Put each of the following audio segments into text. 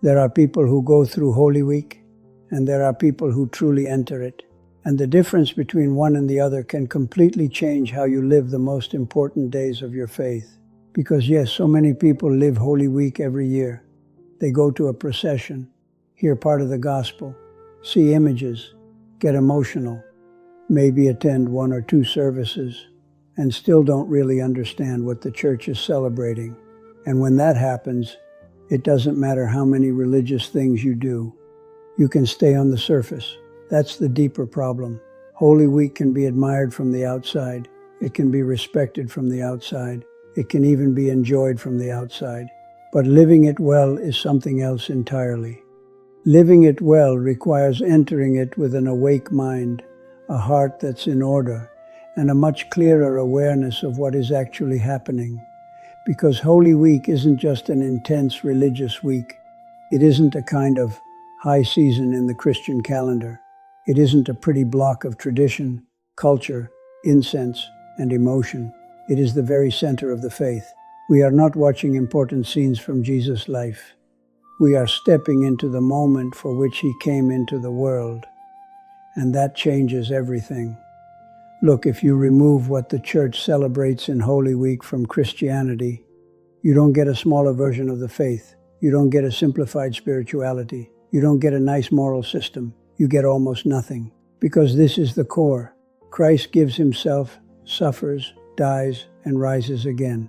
There are people who go through Holy Week, and there are people who truly enter it. And the difference between one and the other can completely change how you live the most important days of your faith. Because yes, so many people live Holy Week every year. They go to a procession, hear part of the gospel, see images, get emotional, maybe attend 1 or 2 services, and still don't really understand what the church is celebrating. And when that happens, it doesn't matter how many religious things you do. You can stay on the surface. That's the deeper problem. Holy Week can be admired from the outside. It can be respected from the outside. It can even be enjoyed from the outside. But living it well is something else entirely. Living it well requires entering it with an awake mind, a heart that's in order, and a much clearer awareness of what is actually happening. Because Holy Week isn't just an intense religious week. It isn't a kind of high season in the Christian calendar. It isn't a pretty block of tradition, culture, incense, and emotion. It is the very center of the faith. We are not watching important scenes from Jesus' life. We are stepping into the moment for which he came into the world. And that changes everything. Look, if you remove what the church celebrates in Holy Week from Christianity, you don't get a smaller version of the faith. You don't get a simplified spirituality. You don't get a nice moral system. You get almost nothing. Because this is the core. Christ gives himself, suffers, dies, and rises again.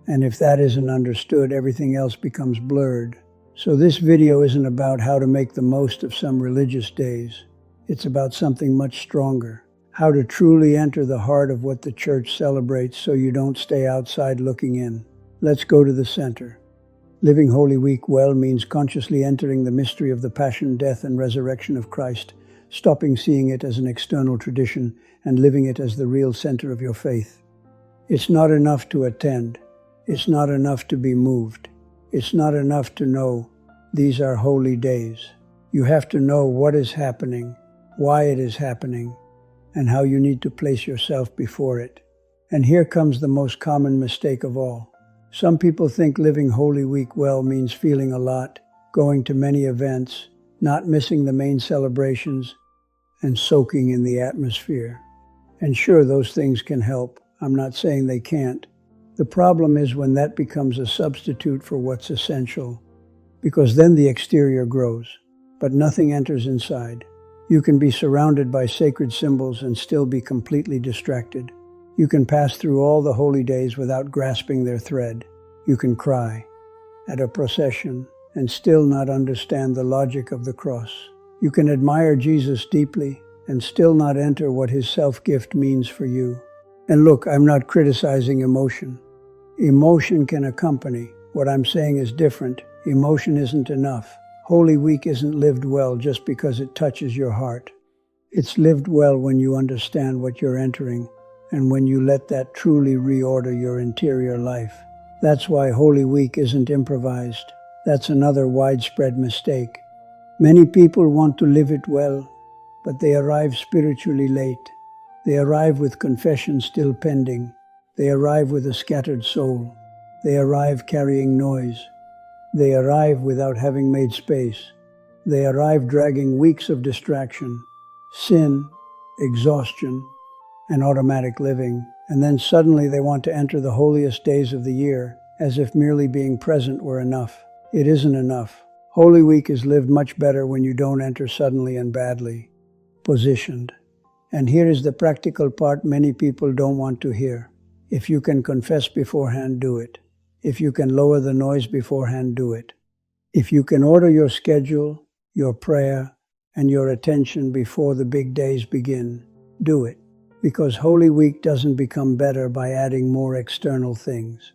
And if that isn't understood, everything else becomes blurred. So this video isn't about how to make the most of some religious days. It's about something much stronger. How to truly enter the heart of what the church celebrates so you don't stay outside looking in. Let's go to the center. Living Holy Week well means consciously entering the mystery of the passion, death, and resurrection of Christ, stopping seeing it as an external tradition and living it as the real center of your faith. It's not enough to attend. It's not enough to be moved. It's not enough to know these are holy days. You have to know what is happening, why it is happening, and how you need to place yourself before it. And here comes the most common mistake of all. Some people think living Holy Week well means feeling a lot, going to many events, not missing the main celebrations, and soaking in the atmosphere. And sure, those things can help. I'm not saying they can't. The problem is when that becomes a substitute for what's essential, because then the exterior grows, but nothing enters inside. You can be surrounded by sacred symbols and still be completely distracted. You can pass through all the holy days without grasping their thread. You can cry at a procession and still not understand the logic of the cross. You can admire Jesus deeply and still not enter what his self-gift means for you. And look, I'm not criticizing emotion. Emotion can accompany. What I'm saying is different. Emotion isn't enough. Holy Week isn't lived well just because it touches your heart. It's lived well when you understand what you're entering and when you let that truly reorder your interior life. That's why Holy Week isn't improvised. That's another widespread mistake. Many people want to live it well, but they arrive spiritually late. They arrive with confession still pending. They arrive with a scattered soul. They arrive carrying noise. They arrive without having made space. They arrive dragging weeks of distraction, sin, exhaustion, and automatic living. And then suddenly they want to enter the holiest days of the year, as if merely being present were enough. It isn't enough. Holy Week is lived much better when you don't enter suddenly and badly, positioned. And here is the practical part many people don't want to hear. If you can confess beforehand, do it. If you can lower the noise beforehand, do it. If you can order your schedule, your prayer, and your attention before the big days begin, do it. Because Holy Week doesn't become better by adding more external things.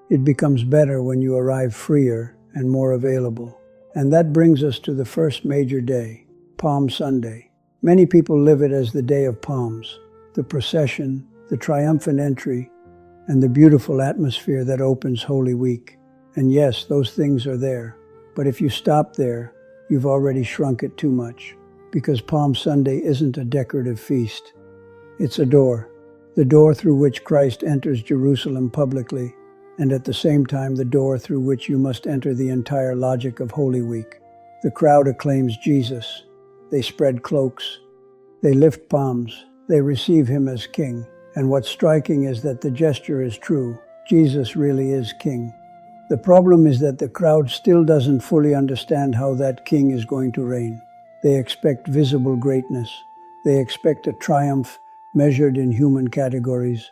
It becomes better when you arrive freer and more available. And that brings us to the first major day, Palm Sunday. Many people live it as the Day of Palms, the procession, the triumphant entry, and the beautiful atmosphere that opens Holy Week. And yes, those things are there. But if you stop there, you've already shrunk it too much. Because Palm Sunday isn't a decorative feast. It's a door. The door through which Christ enters Jerusalem publicly. and at the same time the door through which you must enter the entire logic of Holy Week. The crowd acclaims Jesus. They spread cloaks. They lift palms. They receive him as king. And what's striking is that the gesture is true. Jesus really is king. The problem is that the crowd still doesn't fully understand how that king is going to reign. They expect visible greatness. They expect a triumph measured in human categories.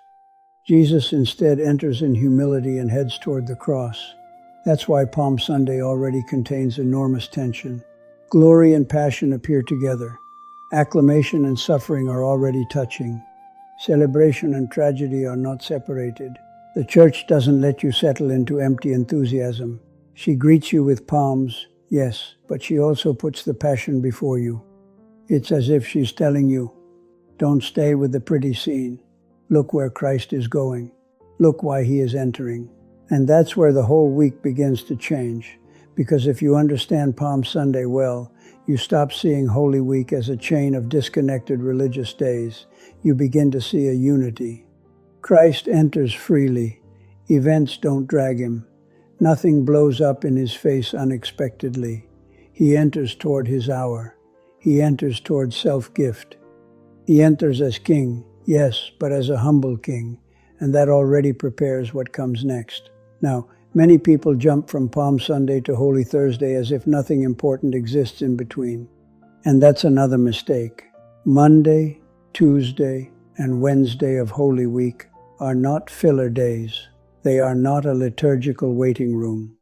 Jesus instead enters in humility and heads toward the cross. That's why Palm Sunday already contains enormous tension. Glory and passion appear together. Acclamation and suffering are already touching. Celebration and tragedy are not separated. The church doesn't let you settle into empty enthusiasm. She greets you with palms, yes, but she also puts the passion before you. It's as if she's telling you, don't stay with the pretty scene. Look where Christ is going. Look why he is entering. And that's where the whole week begins to change. Because if you understand Palm Sunday well, you stop seeing Holy Week as a chain of disconnected religious days. You begin to see a unity. Christ enters freely. Events don't drag him. Nothing blows up in his face unexpectedly. He enters toward his hour. He enters toward self-gift. He enters as king, yes, but as a humble king, and that already prepares what comes next. Now, many people jump from Palm Sunday to Holy Thursday as if nothing important exists in between. And that's another mistake. Monday, Tuesday, and Wednesday of Holy Week are not filler days. They are not a liturgical waiting room.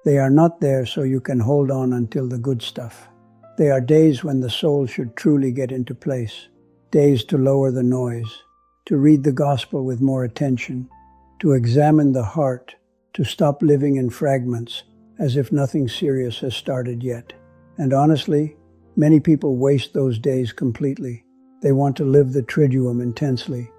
They are not there so you can hold on until the good stuff. They are days when the soul should truly get into place. Days to lower the noise, to read the gospel with more attention, to examine the heart, to stop living in fragments as if nothing serious has started yet. And honestly, many people waste those days completely. They want to live the Triduum intensely,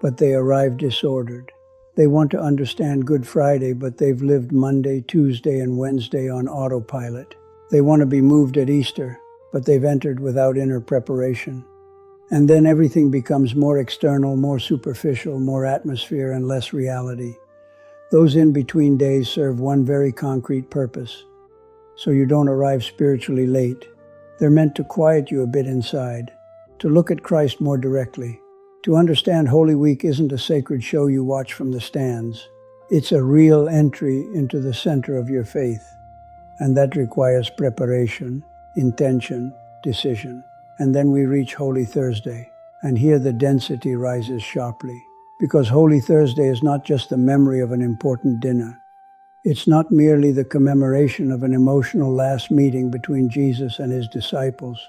but they arrive disordered. They want to understand Good Friday, but they've lived Monday, Tuesday, and Wednesday on autopilot. They want to be moved at Easter, but they've entered without inner preparation. And then everything becomes more external, more superficial, more atmosphere, and less reality. Those in-between days serve one very concrete purpose, so you don't arrive spiritually late. They're meant to quiet you a bit inside, to look at Christ more directly. To understand Holy Week isn't a sacred show you watch from the stands. It's a real entry into the center of your faith. And that requires preparation, intention, decision. And then we reach Holy Thursday, and here the density rises sharply. Because Holy Thursday is not just the memory of an important dinner. It's not merely the commemoration of an emotional last meeting between Jesus and his disciples.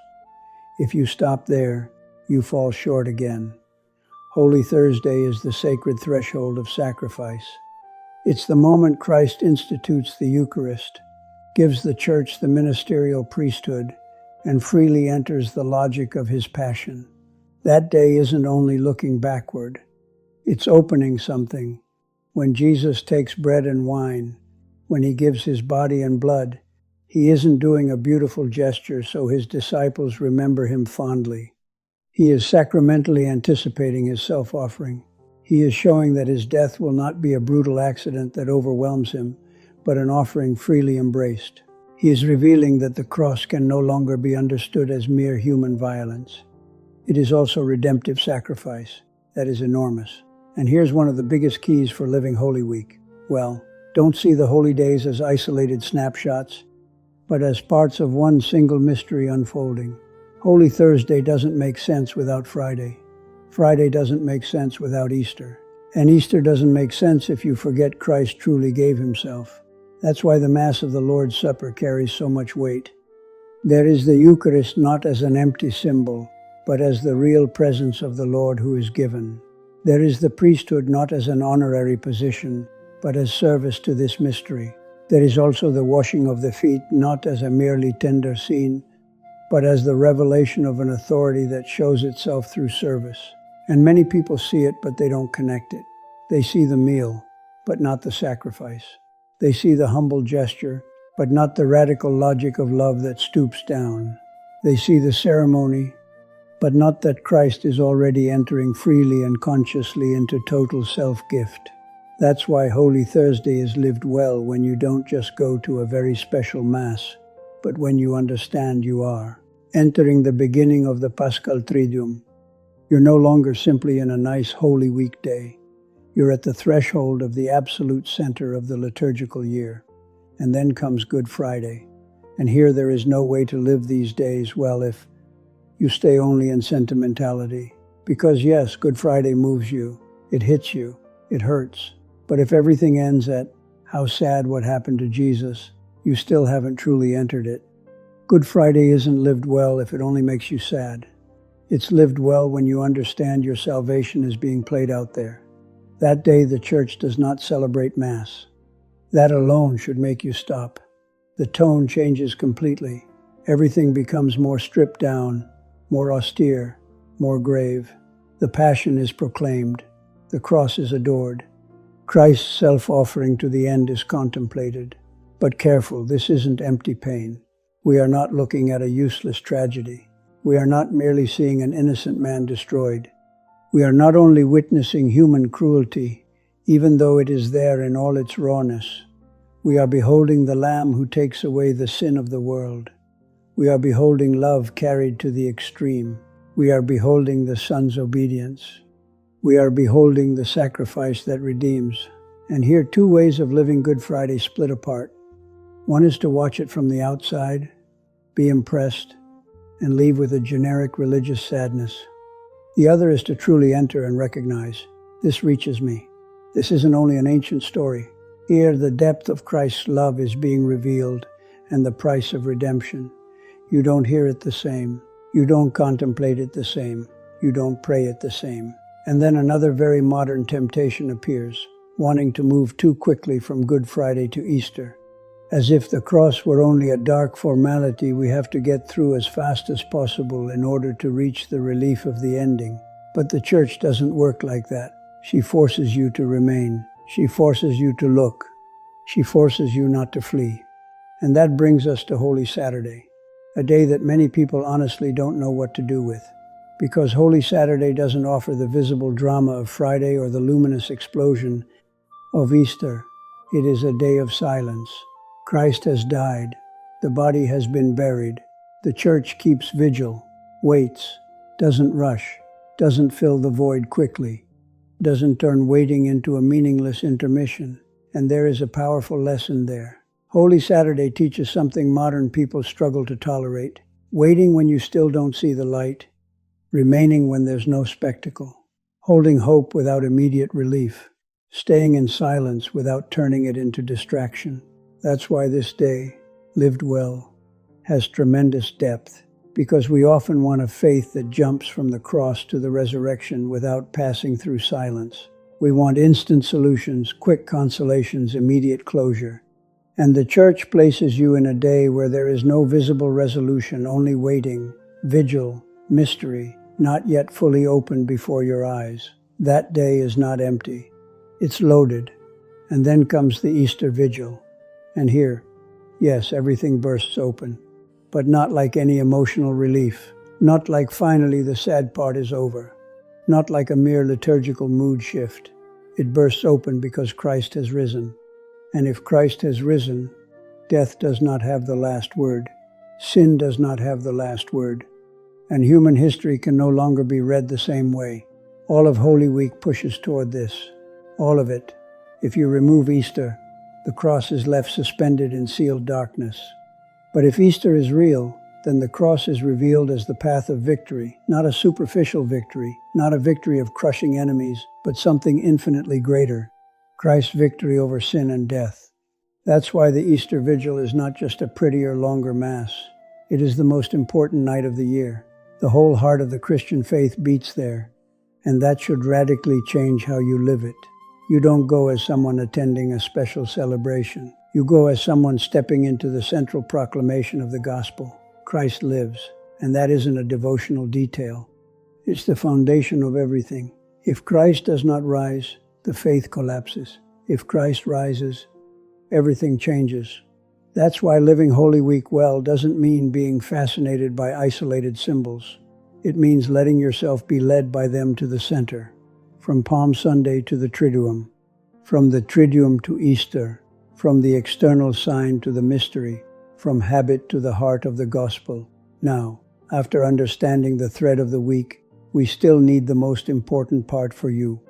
If you stop there, you fall short again. Holy Thursday is the sacred threshold of sacrifice. It's the moment Christ institutes the Eucharist, gives the church the ministerial priesthood, and freely enters the logic of his passion. That day isn't only looking backward, it's opening something. When Jesus takes bread and wine, when he gives his body and blood, he isn't doing a beautiful gesture so his disciples remember him fondly. He is sacramentally anticipating his self-offering. He is showing that his death will not be a brutal accident that overwhelms him, but an offering freely embraced. He is revealing that the cross can no longer be understood as mere human violence. It is also redemptive sacrifice. That is enormous. And here's one of the biggest keys for living Holy Week. Well, don't see the holy days as isolated snapshots, but as parts of one single mystery unfolding. Holy Thursday doesn't make sense without Friday. Friday doesn't make sense without Easter. And Easter doesn't make sense if you forget Christ truly gave himself. That's why the Mass of the Lord's Supper carries so much weight. There is the Eucharist not as an empty symbol, but as the real presence of the Lord who is given. There is the priesthood not as an honorary position, but as service to this mystery. There is also the washing of the feet not as a merely tender scene, but as the revelation of an authority that shows itself through service. And many people see it, but they don't connect it. They see the meal, but not the sacrifice. They see the humble gesture, but not the radical logic of love that stoops down. They see the ceremony, but not that Christ is already entering freely and consciously into total self-gift. That's why Holy Thursday is lived well when you don't just go to a very special Mass, but when you understand you are entering the beginning of the Paschal Triduum. You're no longer simply in a nice Holy Week day. You're at the threshold of the absolute center of the liturgical year. And then comes Good Friday. And here there is no way to live these days well if you stay only in sentimentality. Because yes, Good Friday moves you, it hits you, it hurts. But if everything ends at, how sad what happened to Jesus, you still haven't truly entered it. Good Friday isn't lived well if it only makes you sad. It's lived well when you understand your salvation is being played out there. That day the church does not celebrate Mass. That alone should make you stop. The tone changes completely. Everything becomes more stripped down, more austere, more grave. The Passion is proclaimed. The cross is adored. Christ's self-offering to the end is contemplated. But careful, this isn't empty pain. We are not looking at a useless tragedy. We are not merely seeing an innocent man destroyed. We are not only witnessing human cruelty, even though it is there in all its rawness. We are beholding the Lamb who takes away the sin of the world. We are beholding love carried to the extreme. We are beholding the Son's obedience. We are beholding the sacrifice that redeems. And here 2 ways of living Good Friday split apart. One is to watch it from the outside, be impressed, and leave with a generic religious sadness. The other is to truly enter and recognize, this reaches me. This isn't only an ancient story. Here the depth of Christ's love is being revealed and the price of redemption. You don't hear it the same. You don't contemplate it the same. You don't pray it the same. And then another very modern temptation appears, wanting to move too quickly from Good Friday to Easter. As if the cross were only a dark formality we have to get through as fast as possible in order to reach the relief of the ending. But the church doesn't work like that. She forces you to remain. She forces you to look. She forces you not to flee. And that brings us to Holy Saturday, a day that many people honestly don't know what to do with. Because Holy Saturday doesn't offer the visible drama of Friday or the luminous explosion of Easter. It is a day of silence. Christ has died. The body has been buried. The church keeps vigil, waits, doesn't rush, doesn't fill the void quickly, doesn't turn waiting into a meaningless intermission. And there is a powerful lesson there. Holy Saturday teaches something modern people struggle to tolerate. Waiting when you still don't see the light. Remaining when there's no spectacle. Holding hope without immediate relief. Staying in silence without turning it into distraction. That's why this day, lived well, has tremendous depth, because we often want a faith that jumps from the cross to the resurrection without passing through silence. We want instant solutions, quick consolations, immediate closure. And the church places you in a day where there is no visible resolution, only waiting, vigil, mystery, not yet fully opened before your eyes. That day is not empty. It's loaded. And then comes the Easter Vigil. And here, yes, everything bursts open, but not like any emotional relief, not like finally the sad part is over, not like a mere liturgical mood shift. It bursts open because Christ has risen. And if Christ has risen, death does not have the last word. Sin does not have the last word. And human history can no longer be read the same way. All of Holy Week pushes toward this. All of it. If you remove Easter, the cross is left suspended in sealed darkness. But if Easter is real, then the cross is revealed as the path of victory, not a superficial victory, not a victory of crushing enemies, but something infinitely greater, Christ's victory over sin and death. That's why the Easter Vigil is not just a prettier, longer Mass. It is the most important night of the year. The whole heart of the Christian faith beats there, and that should radically change how you live it. You don't go as someone attending a special celebration. You go as someone stepping into the central proclamation of the gospel. Christ lives, and that isn't a devotional detail. It's the foundation of everything. If Christ does not rise, the faith collapses. If Christ rises, everything changes. That's why living Holy Week well doesn't mean being fascinated by isolated symbols. It means letting yourself be led by them to the center, from Palm Sunday to the Triduum, From the Triduum to Easter, from the external sign to the mystery, from habit to the heart of the gospel. Now, after understanding the thread of the week, we still need the most important part for you: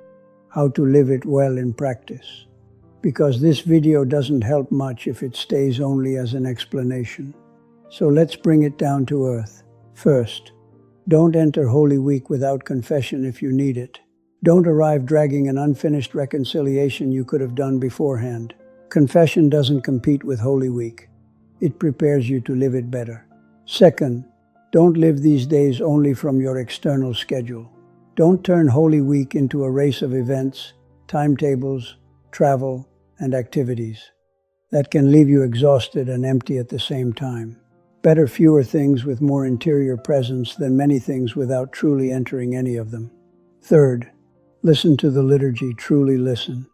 how to live it well in practice. Because this video doesn't help much if it stays only as an explanation. So let's bring it down to earth. First, don't enter Holy Week without confession if you need it. Don't arrive dragging an unfinished reconciliation you could have done beforehand. Confession doesn't compete with Holy Week. It prepares you to live it better. Second, don't live these days only from your external schedule. Don't turn Holy Week into a race of events, timetables, travel, and activities. That can leave you exhausted and empty at the same time. Better fewer things with more interior presence than many things without truly entering any of them. Third, listen to the liturgy, truly listen.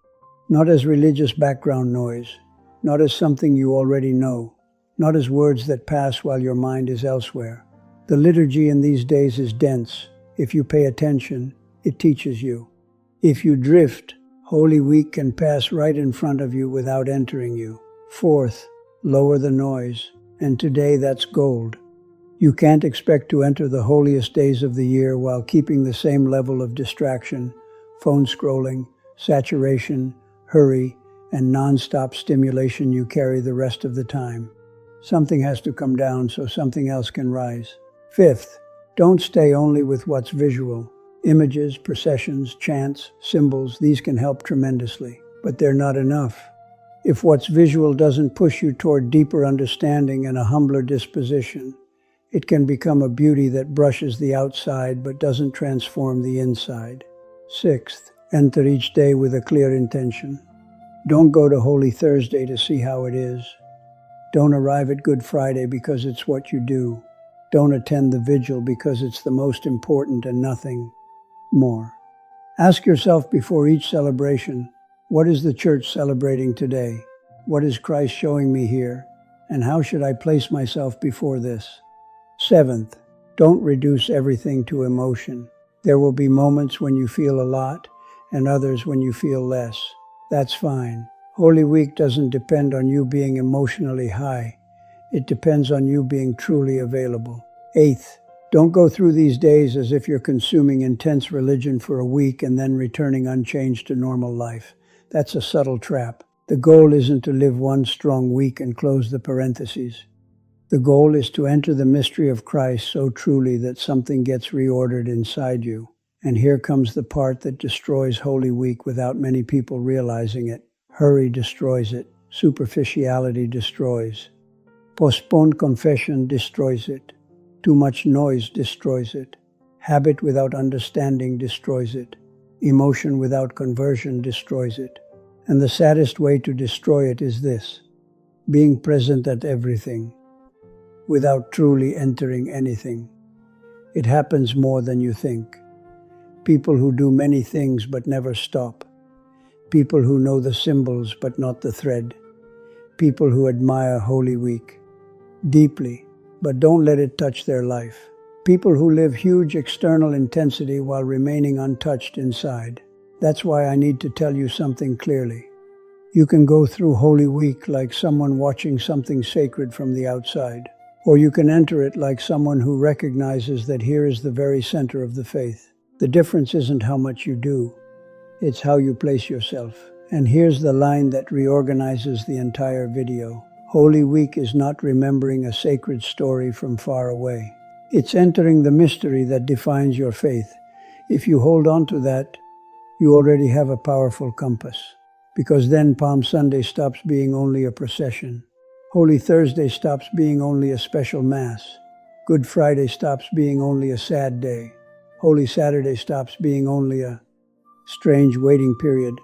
Not as religious background noise, not as something you already know, not as words that pass while your mind is elsewhere. The liturgy in these days is dense. If you pay attention, it teaches you. If you drift, Holy Week can pass right in front of you without entering you. Fourth, lower the noise. And today that's gold. You can't expect to enter the holiest days of the year while keeping the same level of distraction, phone scrolling, saturation, hurry, and non-stop stimulation you carry the rest of the time. Something has to come down so something else can rise. Fifth, don't stay only with what's visual. Images, processions, chants, symbols, these can help tremendously, but they're not enough. If what's visual doesn't push you toward deeper understanding and a humbler disposition, it can become a beauty that brushes the outside but doesn't transform the inside. Sixth, enter each day with a clear intention. Don't go to Holy Thursday to see how it is. Don't arrive at Good Friday because it's what you do. Don't attend the vigil because it's the most important and nothing more. Ask yourself before each celebration, what is the church celebrating today? What is Christ showing me here? And how should I place myself before this? Seventh, don't reduce everything to emotion. There will be moments when you feel a lot and others when you feel less. That's fine. Holy Week doesn't depend on you being emotionally high. It depends on you being truly available. Eighth, don't go through these days as if you're consuming intense religion for a week and then returning unchanged to normal life. That's a subtle trap. The goal isn't to live one strong week and close the parentheses. The goal is to enter the mystery of Christ so truly that something gets reordered inside you. And here comes the part that destroys Holy Week without many people realizing it. Hurry destroys it. Superficiality destroys. Postponed confession destroys it. Too much noise destroys it. Habit without understanding destroys it. Emotion without conversion destroys it. And the saddest way to destroy it is this: being present at everything, without truly entering anything. It happens more than you think. People who do many things but never stop. People who know the symbols but not the thread. People who admire Holy Week deeply, but don't let it touch their life. People who live huge external intensity while remaining untouched inside. That's why I need to tell you something clearly. You can go through Holy Week like someone watching something sacred from the outside, or you can enter it like someone who recognizes that here is the very center of the faith. The difference isn't how much you do, it's how you place yourself. And here's the line that reorganizes the entire video. Holy Week is not remembering a sacred story from far away. It's entering the mystery that defines your faith. If you hold on to that, you already have a powerful compass. Because then Palm Sunday stops being only a procession. Holy Thursday stops being only a special Mass. Good Friday stops being only a sad day. Holy Saturday stops being only a strange waiting period.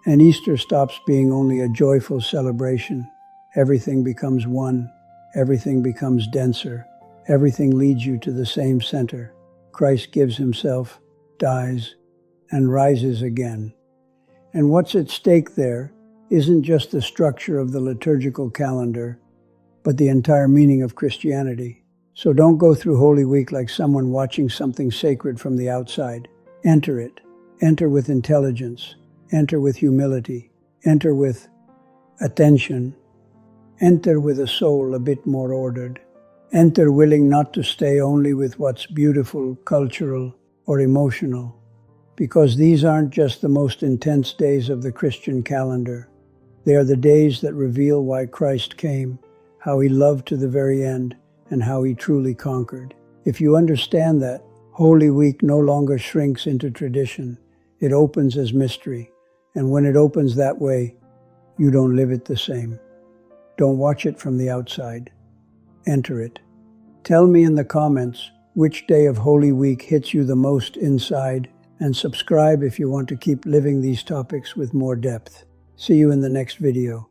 And Easter stops being only a joyful celebration. Everything becomes one. Everything becomes denser. Everything leads you to the same center. Christ gives himself, dies, and rises again. And what's at stake there isn't just the structure of the liturgical calendar, but the entire meaning of Christianity. So don't go through Holy Week like someone watching something sacred from the outside. Enter it. Enter with intelligence. Enter with humility. Enter with attention. Enter with a soul a bit more ordered. Enter willing not to stay only with what's beautiful, cultural, or emotional, because these aren't just the most intense days of the Christian calendar. They are the days that reveal why Christ came, how he loved to the very end, and how he truly conquered. If you understand that, Holy Week no longer shrinks into tradition. It opens as mystery, and when it opens that way, you don't live it the same. Don't watch it from the outside. Enter it. Tell me in the comments which day of Holy Week hits you the most inside, and subscribe if you want to keep living these topics with more depth. See you in the next video.